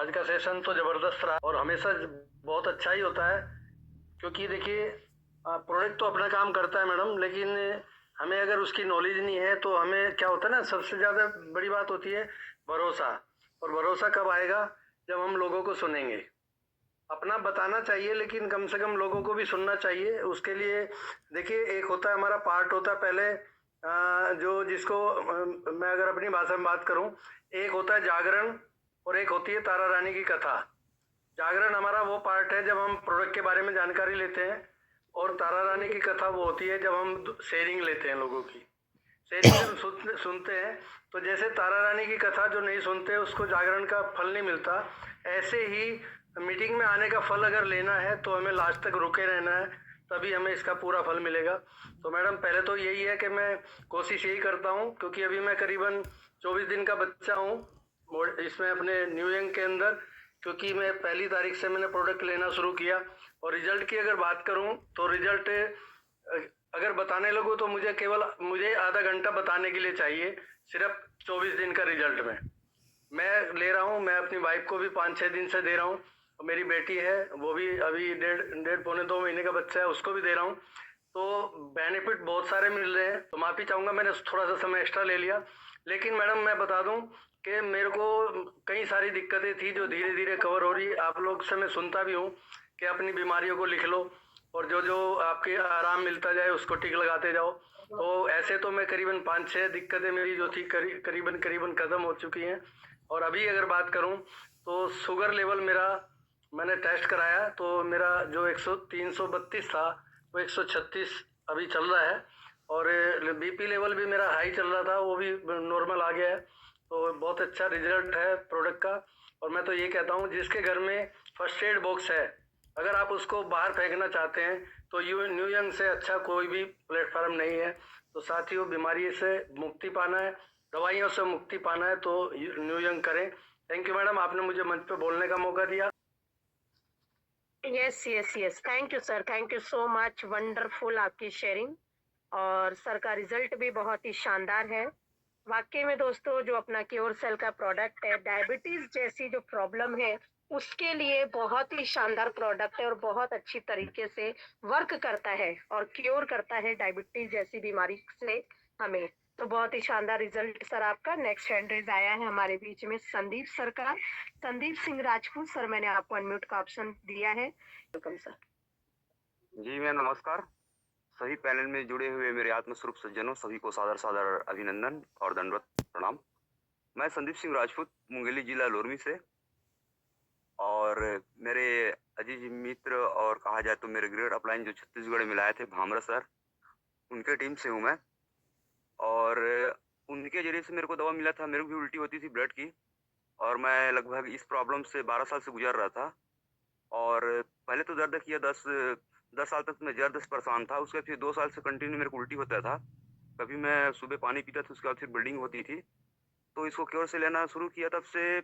आज का सेशन तो जबरदस्त रहा और हमेशा बहुत अच्छा ही होता है, क्योंकि देखिए प्रोडक्ट तो अपना काम करता है मैडम, लेकिन हमें अगर उसकी नॉलेज नहीं है तो हमें क्या होता है ना, सबसे ज्यादा बड़ी बात होती है भरोसा। और भरोसा कब आएगा? जब हम लोगों को सुनेंगे। अपना बताना चाहिए लेकिन कम से कम लोगों को भी सुनना चाहिए। उसके लिए देखिए, एक होता है हमारा पार्ट होता है पहले, जो जिसको मैं अगर अपनी भाषा में बात करूं, एक होता है जागरण और एक होती है तारा रानी की कथा। जागरण हमारा वो पार्ट है जब हम प्रोडक्ट के बारे में जानकारी लेते हैं, और तारा रानी की कथा वो होती है जब हम शेयरिंग लेते हैं लोगों की। शेयरिंग जब सुनते हैं तो जैसे तारा रानी की कथा जो नहीं सुनते उसको जागरण का फल नहीं मिलता, ऐसे ही मीटिंग में आने का फल अगर लेना है तो हमें लास्ट तक रुके रहना है, तभी हमें इसका पूरा फल मिलेगा। तो मैडम पहले तो यही है कि मैं कोशिश यही करता हूँ, क्योंकि अभी मैं करीबन 24 दिन का बच्चा हूँ इसमें अपने न्यू यंग के अंदर, क्योंकि मैं 1 तारीख से मैंने प्रोडक्ट लेना शुरू किया। और रिजल्ट की अगर बात करूं तो रिजल्ट अगर बताने लगूं तो मुझे आधा घंटा बताने के लिए चाहिए, सिर्फ 24 दिन का रिजल्ट में मैं ले रहा हूँ। मैं अपनी वाइफ को भी 5-6 दिन से दे रहा हूँ, और मेरी बेटी है वो भी अभी डेढ़ डेढ़ पौने 2 महीने का बच्चा है, उसको भी दे रहा हूँ। तो बेनिफिट बहुत सारे मिल रहे हैं। तो माफी चाहूंगा मैंने थोड़ा सा समय एक्स्ट्रा ले लिया, लेकिन मैडम मैं बता दूं कि मेरे को कई सारी दिक्कतें थी जो धीरे धीरे कवर हो रही है। आप लोग से मैं सुनता भी हूँ कि अपनी बीमारियों को लिख लो और जो जो आपके आराम मिलता जाए उसको टिक लगाते जाओ। तो ऐसे तो मैं करीबन 5-6 दिक्कतें मेरी जो थी करीबन करीबन खत्म हो चुकी हैं। और अभी अगर बात करूं तो शुगर लेवल मेरा, मैंने टेस्ट कराया तो मेरा जो 332 था वो 136 अभी चल रहा है, और बीपी लेवल भी मेरा हाई चल रहा था, वो भी नॉर्मल आ गया है। तो बहुत अच्छा रिजल्ट है प्रोडक्ट का। और मैं तो ये कहता हूँ जिसके घर में फर्स्ट एड बॉक्स है, अगर आप उसको बाहर फेंकना चाहते हैं तो न्यू यंग से अच्छा कोई भी प्लेटफॉर्म नहीं है। तो साथियों, बीमारी से मुक्ति पाना है, दवाइयों से मुक्ति पाना है तो न्यू यंग करें। थैंक यू मैडम, आपने मुझे मंच पे बोलने का मौका दिया। Yes yes yes, thank you sir, thank you so much, wonderful आपकी शेयरिंग। और सर का रिजल्ट भी बहुत ही शानदार है। वाकई में दोस्तों, जो अपना क्योर सेल का प्रोडक्ट है, डायबिटीज जैसी जो प्रॉब्लम है उसके लिए बहुत ही शानदार प्रोडक्ट है और बहुत अच्छी तरीके से वर्क करता है और क्योर करता है डायबिटीज जैसी बीमारी से हमें। तो बहुत ही शानदार रिजल्ट सर आपका। नेक्स्ट हैंड रेज आया है हमारे बीच में संदीप सर का। संदीप सिंह राजपूत सर, मैंने आपको अनम्यूट का ऑप्शन दिया है। Welcome sir. जी मैं नमस्कार। सभी पैनल में जुड़े हुए मेरे आत्मस्वरूप सज्जनों सभी को सादर सादर अभिनंदन और दंडवत प्रणाम। मैं संदीप सिंह राजपूत, मुंगेली जिला लोरमी से, और मेरे अजीज मित्र और कहा जाए तो मेरे ग्रेड अपलाइन जो छत्तीसगढ़ में लाए थे भामरा सर, उनके टीम से हूँ मैं। और उनके जरिए से मेरे को दवा मिला था। मेरे को भी उल्टी होती थी ब्लड की, और मैं लगभग इस प्रॉब्लम से 12 साल से गुजर रहा था। और पहले तो दर्द किया 10 साल तक मैं दर्द से परेशान था। उसके फिर 2 साल से कंटिन्यू मेरे को उल्टी होता था। कभी मैं सुबह पानी पीता था, उसके बाद फिर ब्लीडिंग होती थी। तो इसको क्योर से लेना शुरू किया, तब से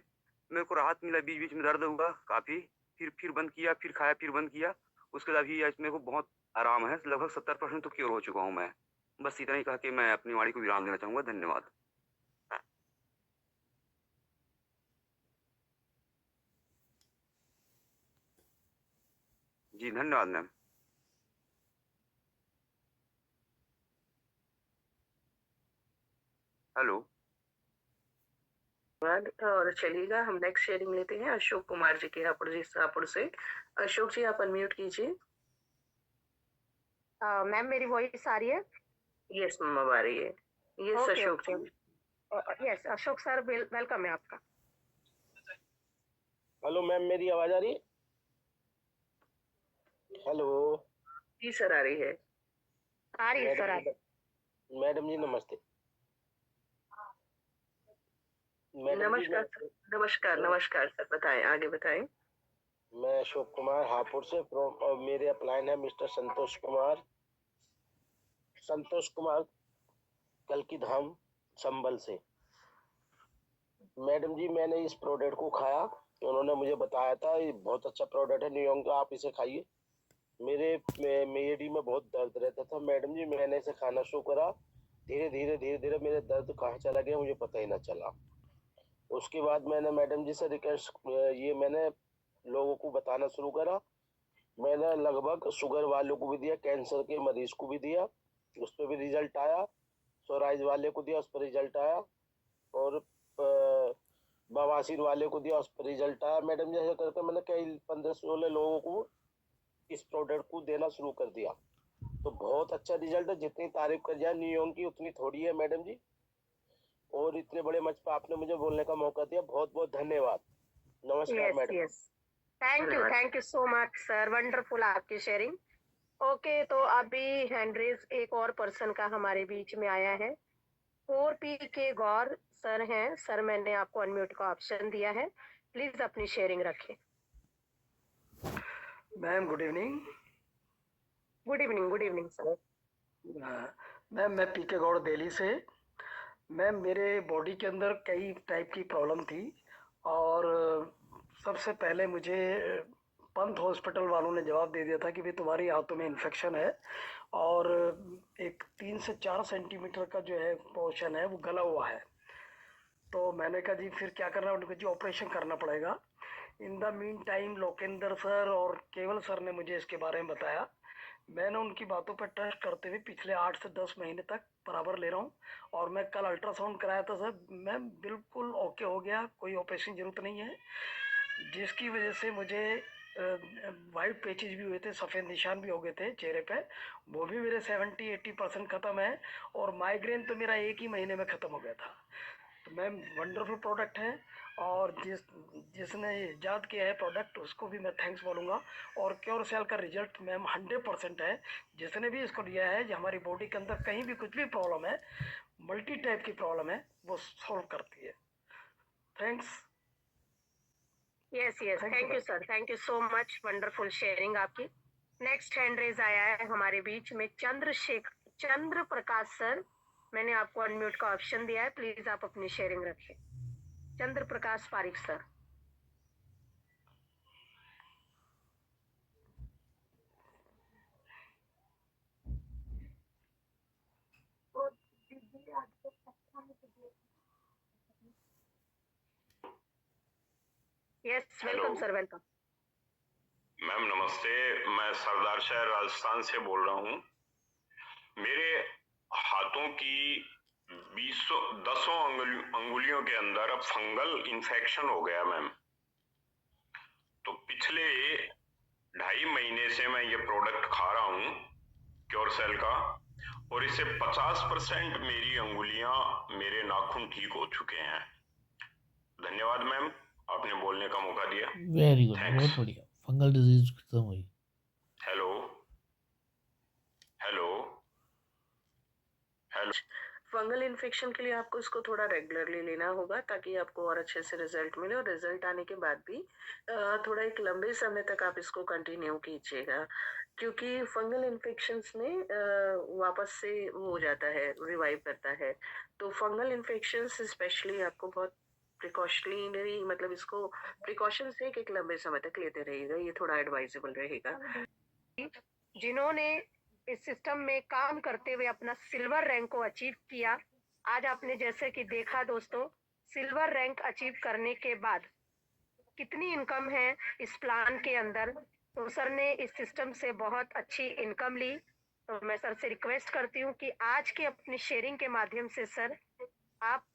मेरे को राहत मिला। बीच बीच में दर्द हुआ काफी, फिर बंद किया, फिर खाया, फिर बंद किया। उसके बाद अभी आज मेरे को बहुत आराम है। लगभग 70% तो क्योर हो चुका हूँ मैं। बस इतना ही कह के मैं अपनी वाणी को विराम देना चाहूंगा। धन्यवाद। जी धन्यवाद मैम। हेलो। और चलिएगा, हम नेक्स्ट शेयरिंग लेते हैं अशोक कुमार जी की, हापुड़ से। अशोक जी, आप अनम्यूट कीजिए। मैम मेरी वॉइस आ रही है? यस मैम, अब आ रही है। यस अशोक जी। यस अशोक सर, वेलकम है आपका। हेलो मैम, मेरी आवाज आ रही है? हेलो जी सर, आ रही है। आ रही है सर, आ रही है। मैडम जी नमस्ते। मैडम जी नमस्कार सर, नमस्कार नमस्कार सर, बताएं, आगे बताएं। मैं अशोक कुमार हापुड़ से फ्रॉम, और मेरे अपलाइन है मिस्टर संतोष कुमार कलकी धाम संबल से। मैडम जी, मैंने इस प्रोडक्ट को खाया, उन्होंने मुझे बताया था ये बहुत अच्छा प्रोडक्ट है न्यूयॉर्क का, आप इसे खाइए। मेरी में बहुत दर्द रहता था मैडम जी, मैंने इसे खाना शुरू करा। धीरे धीरे मेरे दर्द कहाँ चला गया मुझे पता ही ना चला। उसके बाद मैंने मैडम जी से रिक्वेस्ट ये मैंने लोगों को बताना शुरू करा। मैंने लगभग शुगर वालों को भी दिया, कैंसर के मरीज को भी दिया, उस पर भी रिजल्ट आया। सोराइज वाले को दिया, उस पर रिजल्ट आया। और बवासीर वाले को दिया, उस पर रिजल्ट आया। मैडम जैसे करके मैंने कई 15-16 लोगों को इस प्रोडक्ट को देना शुरू कर दिया। तो बहुत अच्छा रिजल्ट है। जितनी तारीफ कर जाए नियोन की उतनी थोड़ी है मैडम जी। और इतने बड़े मंच पर आपने मुझे बोलने का मौका दिया, बहुत बहुत धन्यवाद। नमस्कार yes madam. Yes, thank you so much sir, wonderful आपकी शेयरिंग। ओके, तो अभी हैंड रेज एक और पर्सन का हमारे बीच में आया है। 4P के गौर सर हैं। सर, मैंने आपको अनम्यूट का ऑप्शन दिया है, प्लीज अपनी शेयरिंग रखें। Ma'am good evening. Good evening sir. Ma'am मैं पी के गौड़ दिल्ली से। मैम मेरे बॉडी के अंदर कई टाइप की प्रॉब्लम थी और सबसे पहले मुझे पंत हॉस्पिटल वालों ने जवाब दे दिया था कि भाई तुम्हारी हाथों में इन्फेक्शन है और एक 3 से 4 सेंटीमीटर का जो है पोर्शन है वो गला हुआ है। तो मैंने कहा जी फिर क्या करना है? उनको जी ऑपरेशन करना पड़ेगा। In the mean time Lokendra sir और केवल सर ने मुझे इसके बारे में बताया। मैंने उनकी बातों पर ट्रस्ट करते हुए पिछले 8 से 10 महीने तक बराबर ले रहा हूँ और मैं कल अल्ट्रासाउंड कराया था सर, मैं बिल्कुल ओके हो गया, कोई ऑपरेशन की जरूरत नहीं है। जिसकी वजह से मुझे वाइट पेचेज भी हुए थे, सफ़ेद निशान भी हो गए थे चेहरे पे, वो भी मेरे 70-80% ख़त्म है और माइग्रेन तो मेरा 1 ही महीने में ख़त्म हो गया था। तो मैम वंडरफुल प्रोडक्ट है और जिसने ईजाद किया है प्रोडक्ट उसको भी मैं थैंक्स बोलूँगा। और क्योर सेल का रिजल्ट मैम 100% है। जिसने भी इसको लिया है, जो हमारी बॉडी के अंदर कहीं भी कुछ भी प्रॉब्लम है, मल्टी टाइप की प्रॉब्लम है, वो सॉल्व करती है। Thanks. Yes yes, thank you sir, thank you so much, wonderful sharing आपकी। नेक्स्ट हैंड रेज आया है हमारे बीच में चंद्र प्रकाश सर। मैंने आपको अनम्यूट का ऑप्शन दिया है, प्लीज आप अपनी शेयरिंग रखें। Chandra Prakash Parik sir. Yes, welcome sir, welcome. Ma'am नमस्ते, मैं सरदार शहर राजस्थान से बोल रहा हूँ। मेरे हाथों की 10 अंगुलियों के अंदर अब फंगल इन्फेक्शन हो गया मैम। तो पिछले 2.5 महीने से मैं ये प्रोडक्ट खा रहा हूँ क्योर सेल का, और इससे 50% मेरी अंगुलियां, मेरे नाखून ठीक हो चुके हैं। धन्यवाद मैम, आपने बोलने का मौका दिया। वेरी गुड, बहुत बढ़िया। फंगल डिजीज खत्म हुई। Hello hello hello. Fungal infection के लिए आपको इसको थोड़ा रेगुलरली लेना होगा ताकि आपको और अच्छे से रिजल्ट मिले, और रिजल्ट आने के बाद भी थोड़ा एक लंबे समय तक आप इसको कंटिन्यू कीजिएगा, क्योंकि फंगल इन्फेक्शंस में वापस से वो हो जाता है, रिवाइव करता है। तो फंगल इन्फेक्शंस स्पेशली आपको बहुत प्रिकॉशनरी, मतलब इसको प्रिकॉशन से एक लंबे समय तक लेते रहिएगा, ये थोड़ा एडवाइजेबल रहेगा। जिन्होंने इस सिस्टम में काम करते हुए अपना सिल्वर रैंक को अचीव किया, आज आपने जैसे कि देखा दोस्तों, सिल्वर रैंक अचीव करने के बाद कितनी इनकम है इस प्लान के अंदर। तो सर ने इस सिस्टम से बहुत अच्छी इनकम ली। तो मैं सर से रिक्वेस्ट करती हूँ कि आज के अपनी शेयरिंग के माध्यम से सर आप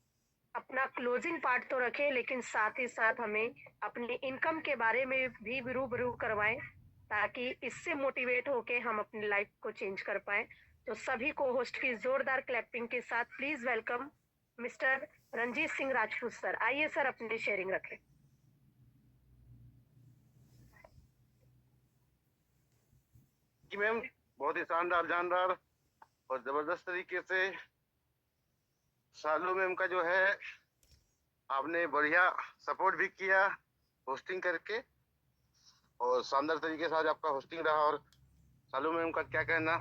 अपना क्लोजिंग पार्ट तो रखें, लेकिन साथ ही साथ हमें अपनी इनकम के बारे में भी रूबरू करवाएं, ताकि इससे मोटिवेट होके हम अपनी लाइफ को चेंज कर पाए। तो सभी को होस्ट की जोरदार क्लैपिंग के साथ please welcome mister Ranjeet Singh Rajput sir. आइए सर, अपनी शेयरिंग रखें। जी मैम, बहुत ही शानदार, जानदार और जबरदस्त तरीके से सालू मैम का जो है आपने बढ़िया सपोर्ट भी किया होस्टिंग करके, और शानदार तरीके से आज आपका होस्टिंग रहा। और सालू मैम का क्या कहना,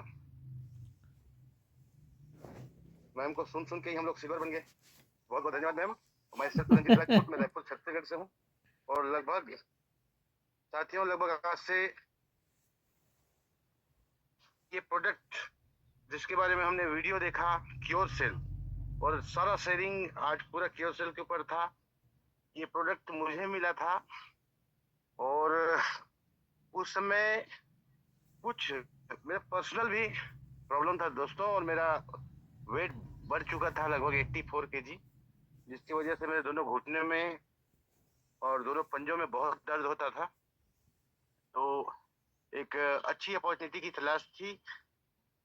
मैम को सुन के ही हम लोग सिल्वर बन गए। बहुत बहुत धन्यवाद मैम। मैं रंजीत राजपूत, मैं रायपुर छत्तीसगढ़ से हूँ, और लगभग साथियों लगभग आज से ये प्रोडक्ट जिसके बारे में हमने वीडियो देखा क्योर सेल, और सारा शेयरिंग आज पूरा क्योर सेल के ऊपर था। ये प्रोडक्ट मुझे मिला था और उस समय कुछ मेरा पर्सनल भी प्रॉब्लम था दोस्तों, और मेरा वेट बढ़ चुका था लगभग 84 kg, जिसकी वजह से मेरे दोनों घुटने में और दोनों पंजों में बहुत दर्द होता था। तो एक अच्छी अपॉर्चुनिटी की तलाश थी।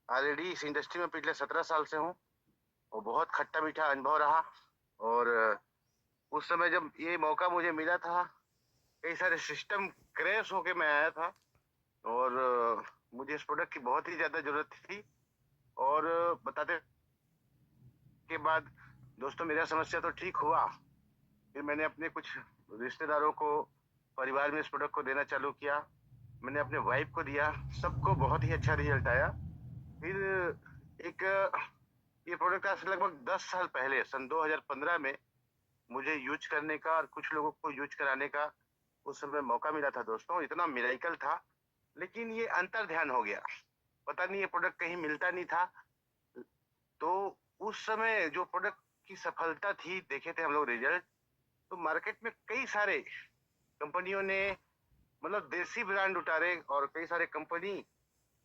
ऑलरेडी इस इंडस्ट्री में पिछले 17 साल से हूँ और बहुत खट्टा मीठा अनुभव रहा। और उस समय जब ये मौका मुझे मिला था, कई सारे सिस्टम क्रैश होके मैं आया था और मुझे इस प्रोडक्ट की बहुत ही ज़्यादा ज़रूरत थी। और बताते के बाद दोस्तों मेरा समस्या तो ठीक हुआ, फिर मैंने अपने कुछ रिश्तेदारों को, परिवार में इस प्रोडक्ट को देना चालू किया। मैंने अपने वाइफ को दिया, सबको बहुत ही अच्छा रिजल्ट आया। फिर एक ये प्रोडक्ट आज से लगभग 10 साल पहले सन 2015 में मुझे यूज करने का और कुछ लोगों को यूज कराने का उस समय मौका मिला था दोस्तों। इतना मिरेकल था, लेकिन ये अंतर ध्यान हो गया, पता नहीं ये प्रोडक्ट कहीं मिलता नहीं था। तो उस समय जो प्रोडक्ट की सफलता थी, देखे थे हम लोग रिजल्ट, तो मार्केट में कई सारे कंपनियों ने मतलब देसी ब्रांड उतारे और कई सारे कंपनी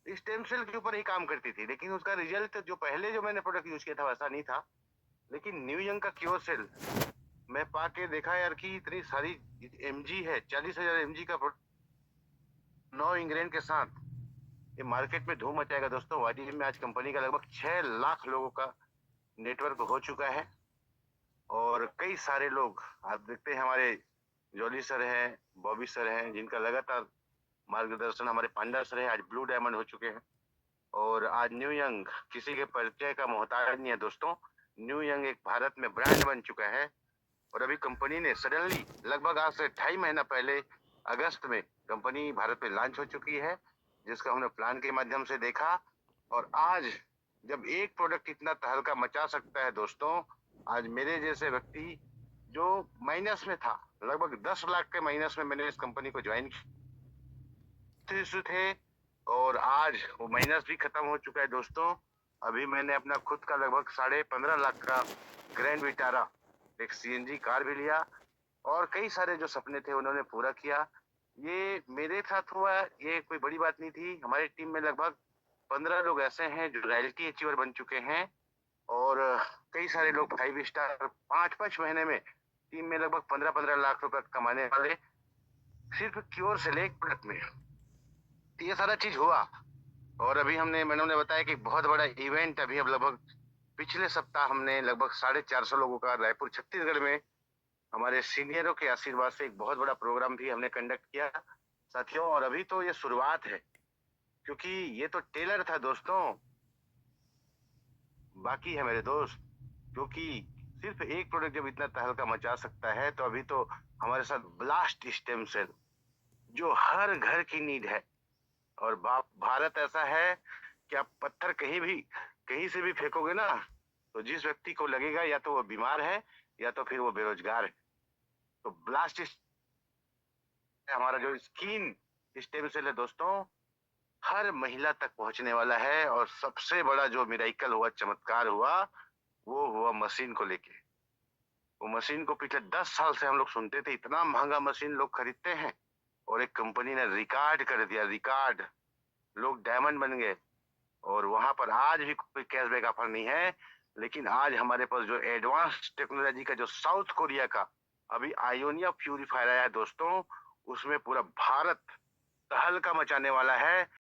स्टेम सेल के ऊपर ही काम करती थी, लेकिन उसका रिजल्ट जो पहले जो मैंने प्रोडक्ट यूज किया था वैसा नहीं था। लेकिन न्यू यंग का क्योर सेल मैं पा के देखा यार कि इतनी सारी एमजी है, 40,000 एमजी का 9 इंग्रेडिएंट के साथ ये मार्केट में धूम मचाएगा दोस्तों। वाडी में आज कंपनी का लगभग 6 लाख लोगों का नेटवर्क हो चुका है और कई सारे लोग आप देखते हैं, हमारे जॉली सर हैं, बॉबी सर हैं, जिनका लगातार मार्गदर्शन, हमारे पांडा सर हैं, आज ब्लू डायमंड हो चुके हैं। और आज न्यू यंग किसी के परिचय का मोहताज नहीं है दोस्तों। न्यू यंग एक भारत में ब्रांड बन चुका है। और अभी कंपनी ने सडनली लगभग आज से 2.5 महीना पहले अगस्त में कंपनी भारत में लॉन्च हो चुकी है, जिसका हमने प्लान के माध्यम से देखा। और आज जब एक प्रोडक्ट इतना तहलका मचा सकता है दोस्तों, आज मेरे जैसे व्यक्ति जो माइनस में था, लगभग 10 लाख के माइनस में मैंने इस कंपनी को ज्वाइन थे और आज वो माइनस भी खत्म हो चुका है दोस्तों। अभी मैंने अपना खुद का लगभग 15.5 लाख का ग्रैंड विटारा एक सीएनजी कार भी लिया और कई सारे जो सपने थे उन्होंने पूरा किया। ये मेरे साथ हुआ, ये कोई बड़ी बात नहीं थी। हमारी टीम में लगभग 15 लोग ऐसे हैं जो रॉयल्टी अचीवर बन चुके हैं और कई सारे लोग 5 स्टार 5-5 महीने में टीम में लगभग 15-15 लाख रुपए कमाने वाले सिर्फ क्योर से एक प्रोडक्ट में। ये सारा चीज हुआ और अभी मैंने बताया कि बहुत बड़ा इवेंट अभी अब लगभग पिछले सप्ताह हमने लगभग 450 लोगों का रायपुर छत्तीसगढ़ में हमारे सीनियरों के आशीर्वाद से एक बहुत बड़ा प्रोग्राम भी हमने कंडक्ट किया साथियों। और अभी तो ये शुरुआत है, क्योंकि ये तो टेलर था दोस्तों, बाकी है मेरे दोस्त। क्योंकि सिर्फ एक प्रोडक्ट जब इतना तहलका मचा सकता है, तो अभी तो हमारे साथ ब्लास्ट स्टेम सेल जो हर घर की नीड है। और भारत ऐसा है कि आप पत्थर कहीं से भी फेंकोगे ना, तो जिस व्यक्ति को लगेगा या तो वो बीमार है या तो फिर वो बेरोजगार है। तो ब्लास्ट हमारा जो स्किन स्टेम सेल है दोस्तों, हर महिला तक पहुंचने वाला है। और सबसे बड़ा जो मिरेकल हुआ, चमत्कार हुआ, वो हुआ मशीन को लेके। वो मशीन को पिछले 10 साल से हम लोग सुनते थे, इतना महंगा मशीन लोग खरीदते हैं, और एक कंपनी ने रिकॉर्ड कर दिया, रिकॉर्ड, लोग डायमंड बन गए। और वहां पर आज भी कोई कैशबैक ऑफर नहीं है, लेकिन आज हमारे पास जो एडवांस टेक्नोलॉजी का जो साउथ कोरिया का अभी आयोनिया प्यूरिफायर आया है दोस्तों, उसमें पूरा भारत तहलका मचाने वाला है।